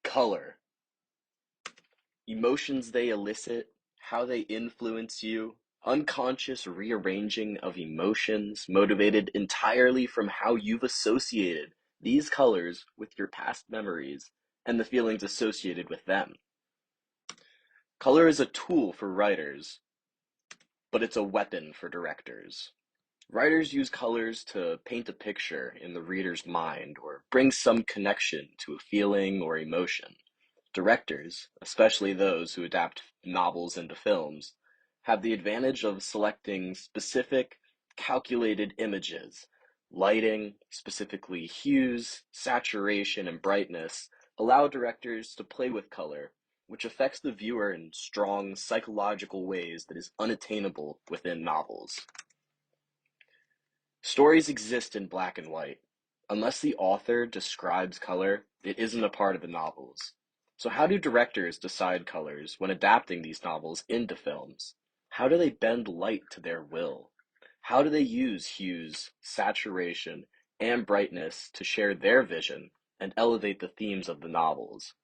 Color. Emotions they elicit, how they influence you, unconscious rearranging of emotions motivated entirely from how you've associated these colors with your past memories and the feelings associated with them. Color is a tool for writers, but it's a weapon for directors. Writers use colors to paint a picture in the reader's mind or bring some connection to a feeling or emotion. Directors, especially those who adapt novels into films, have the advantage of selecting specific, calculated images. Lighting, specifically hues, saturation, and brightness, allow directors to play with color, which affects the viewer in strong psychological ways that is unattainable within novels. Stories exist in black and white. Unless the author describes color, it isn't a part of the novels. So how do directors decide colors when adapting these novels into films? How do they bend light to their will? How do they use hues, saturation, and brightness to share their vision and elevate the themes of the novels?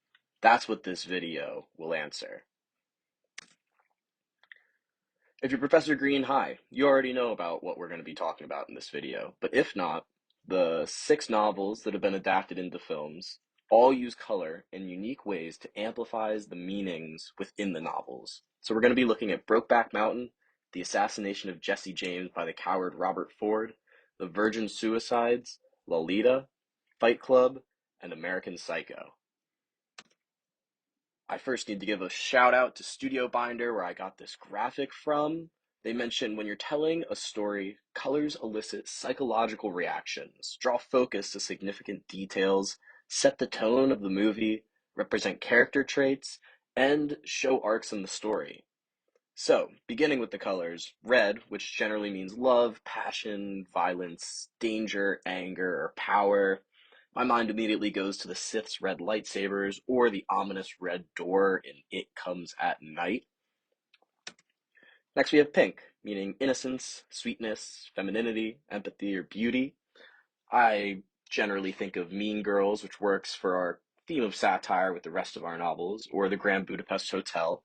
That's what this video will answer. If you're Professor Green, hi, you already know about what we're going to be talking about in this video. But if not, the 6 novels that have been adapted into films all use color in unique ways to amplify the meanings within the novels. So we're going to be looking at Brokeback Mountain, The Assassination of Jesse James by the Coward Robert Ford, The Virgin Suicides, Lolita, Fight Club, and American Psycho. I first need to give a shout out to Studio Binder, where I got this graphic from. They mention when you're telling a story, colors elicit psychological reactions, draw focus to significant details, set the tone of the movie, represent character traits, and show arcs in the story. So, beginning with the colors, red, which generally means love, passion, violence, danger, anger, or power. My mind immediately goes to the Sith's red lightsabers or the ominous red door in It Comes at Night. Next we have pink, meaning innocence, sweetness, femininity, empathy, or beauty. I generally think of Mean Girls, which works for our theme of satire with the rest of our novels, or the Grand Budapest Hotel.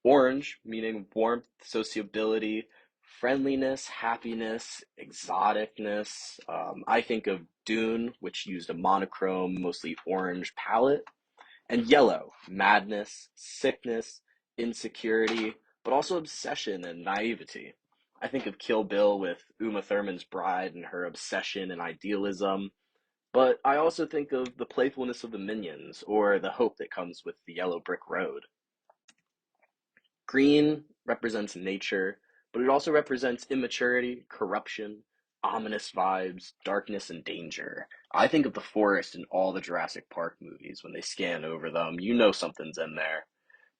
Orange, meaning warmth, sociability, friendliness, happiness, exoticness. I think of Dune, which used a monochrome, mostly orange palette. And yellow, madness, sickness, insecurity, but also obsession and naivety. I think of Kill Bill with Uma Thurman's bride and her obsession and idealism. But I also think of the playfulness of the minions or the hope that comes with the yellow brick road. Green represents nature, but it also represents immaturity, corruption, ominous vibes, darkness, and danger. I think of the forest in all the Jurassic Park movies. When they scan over them, you know something's in there.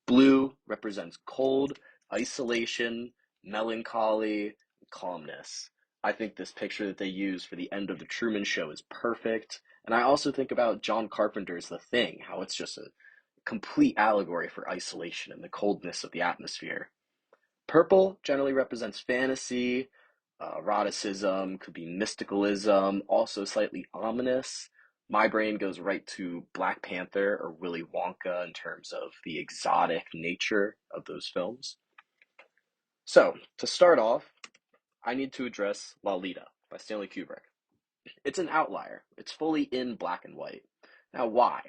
Blue represents cold, isolation, melancholy, calmness. I think this picture that they use for the end of the Truman Show is perfect. And I also think about John Carpenter's The Thing, how it's just a complete allegory for isolation and the coldness of the atmosphere. Purple generally represents fantasy, eroticism, could be mysticalism, also slightly ominous. My brain goes right to Black Panther or Willy Wonka in terms of the exotic nature of those films. So, to start off, I need to address Lolita by Stanley Kubrick. It's an outlier. It's fully in black and white. Now, why?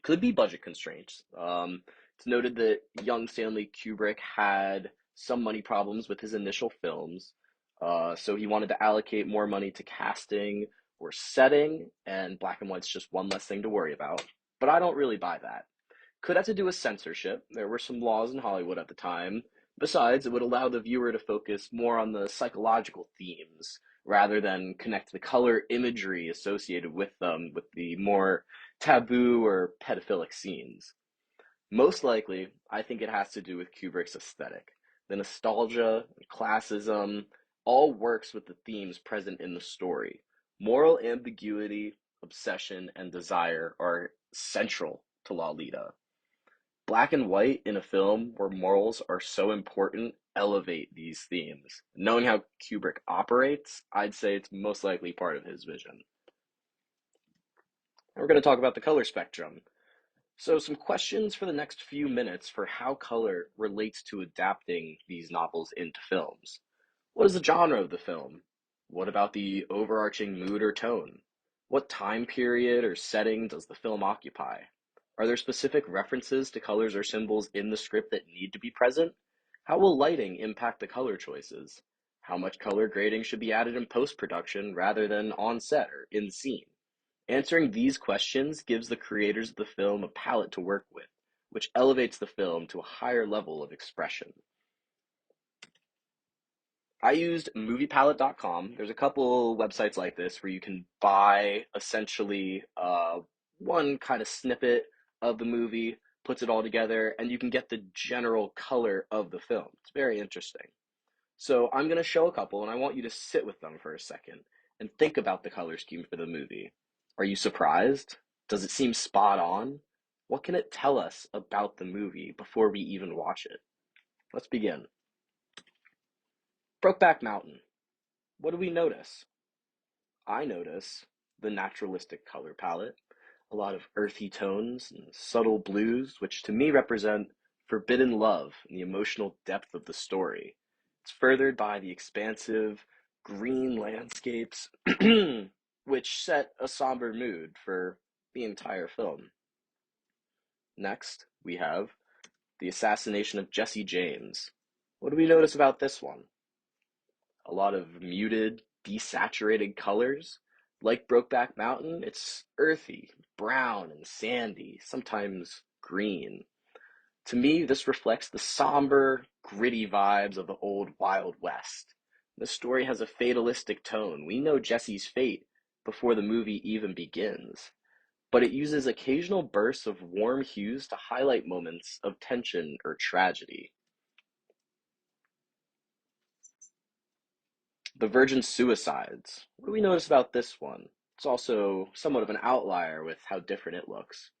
Could be budget constraints. It's noted that young Stanley Kubrick had some money problems with his initial films, so he wanted to allocate more money to casting or setting, and black and white's just one less thing to worry about. But I don't really buy that. Could have to do with censorship. There were some laws in Hollywood at the time. Besides, it would allow the viewer to focus more on the psychological themes rather than connect the color imagery associated with them with the more taboo or pedophilic scenes. Most likely, I think it has to do with Kubrick's aesthetic. The nostalgia, classism, all works with the themes present in the story. Moral ambiguity, obsession, and desire are central to Lolita. Black and white in a film where morals are so important elevate these themes. Knowing how Kubrick operates, I'd say it's most likely part of his vision. And we're going to talk about the color spectrum. So, some questions for the next few minutes for how color relates to adapting these novels into films. What is the genre of the film? What about the overarching mood or tone? What time period or setting does the film occupy? Are there specific references to colors or symbols in the script that need to be present? How will lighting impact the color choices? How much color grading should be added in post production rather than on set or in scene? Answering these questions gives the creators of the film a palette to work with, which elevates the film to a higher level of expression. I used moviepalette.com. There's a couple websites like this where you can buy essentially one kind of snippet of the movie, puts it all together, and you can get the general color of the film. It's very interesting. So I'm going to show a couple, and I want you to sit with them for a second and think about the color scheme for the movie. Are you surprised? Does it seem spot on? What can it tell us about the movie before we even watch it? Let's begin. Brokeback Mountain. What do we notice? I notice the naturalistic color palette, a lot of earthy tones and subtle blues, which to me represent forbidden love and the emotional depth of the story. It's furthered by the expansive green landscapes, which set a somber mood for the entire film. Next, we have the assassination of Jesse James. What do we notice about this one? A lot of muted, desaturated colors. Like Brokeback Mountain, it's earthy, brown, and sandy, sometimes green. To me, this reflects the somber, gritty vibes of the old Wild West. The story has a fatalistic tone. We know Jesse's fate before the movie even begins, but it uses occasional bursts of warm hues to highlight moments of tension or tragedy. The virgin suicides. What do we notice about this one? It's also somewhat of an outlier with how different it looks.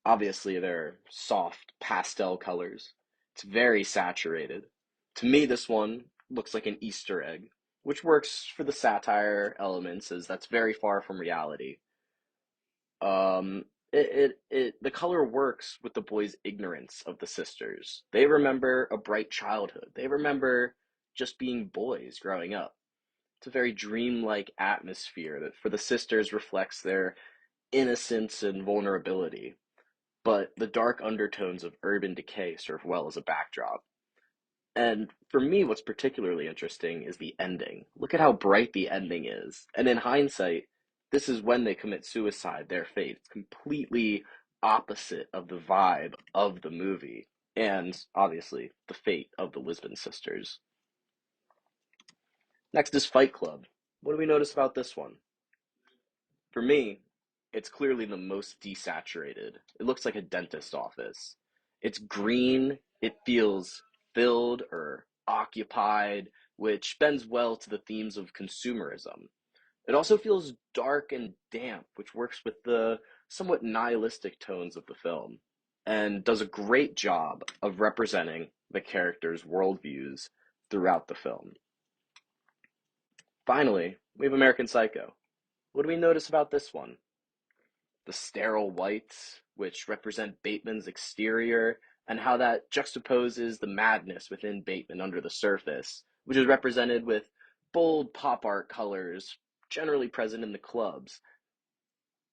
Obviously, they're soft pastel colors. It's very saturated. To me, this one looks like an Easter egg, which works for the satire elements as that's very far from reality. The color works with the boys' ignorance of the sisters. They remember a bright childhood. They remember just being boys growing up. It's a very dreamlike atmosphere that for the sisters reflects their innocence and vulnerability, but the dark undertones of urban decay serve well as a backdrop. And for me, what's particularly interesting is the ending. Look at how bright the ending is. And in hindsight, this is when they commit suicide, their fate. It's completely opposite of the vibe of the movie. And obviously, the fate of the Lisbon sisters. Next is Fight Club. What do we notice about this one? For me, it's clearly the most desaturated. It looks like a dentist office. It's green, it feels filled or occupied, which bends well to the themes of consumerism. It also feels dark and damp, which works with the somewhat nihilistic tones of the film, and does a great job of representing the characters' worldviews throughout the film. Finally, we have American Psycho. What do we notice about this one? The sterile whites, which represent Bateman's exterior, and how that juxtaposes the madness within Bateman under the surface, which is represented with bold pop art colors generally present in the clubs,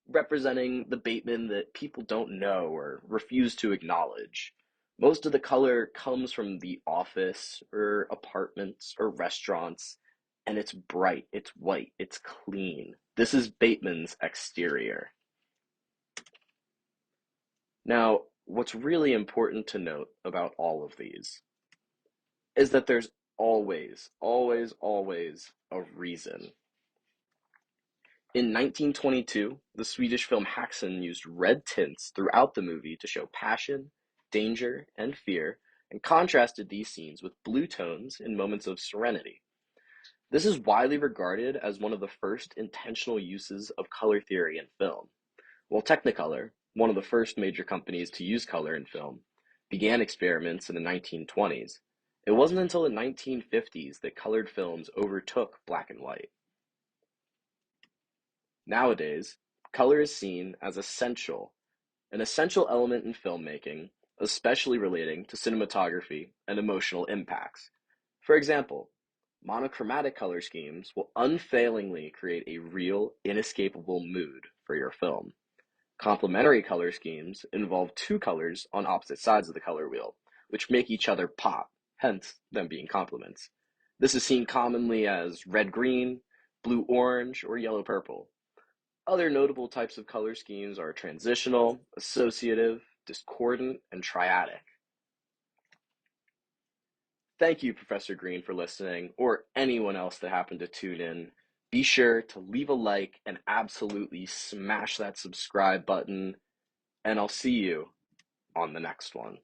representing the Bateman that people don't know or refuse to acknowledge. Most of the color comes from the office or apartments or restaurants, and it's bright, it's white, it's clean. This is Bateman's exterior. Now, what's really important to note about all of these is that there's always a reason. In 1922, the Swedish film Häxan used red tints throughout the movie to show passion, danger, and fear, and contrasted these scenes with blue tones in moments of serenity. This is widely regarded as one of the first intentional uses of color theory in film. While Technicolor, one of the first major companies to use color in film, began experiments in the 1920s, it wasn't until the 1950s that colored films overtook black and white. Nowadays, Color is seen as essential, an essential element in filmmaking, especially relating to cinematography and emotional impacts. For example, monochromatic color schemes will unfailingly create a real, inescapable mood for your film. Complementary color schemes involve two colors on opposite sides of the color wheel, which make each other pop, hence them being complements. This is seen commonly as red-green, blue-orange, or yellow-purple. Other notable types of color schemes are transitional, associative, discordant, and triadic. Thank you, Professor Green, for listening, or anyone else that happened to tune in. Be sure to leave a like and absolutely smash that subscribe button, and I'll see you on the next one.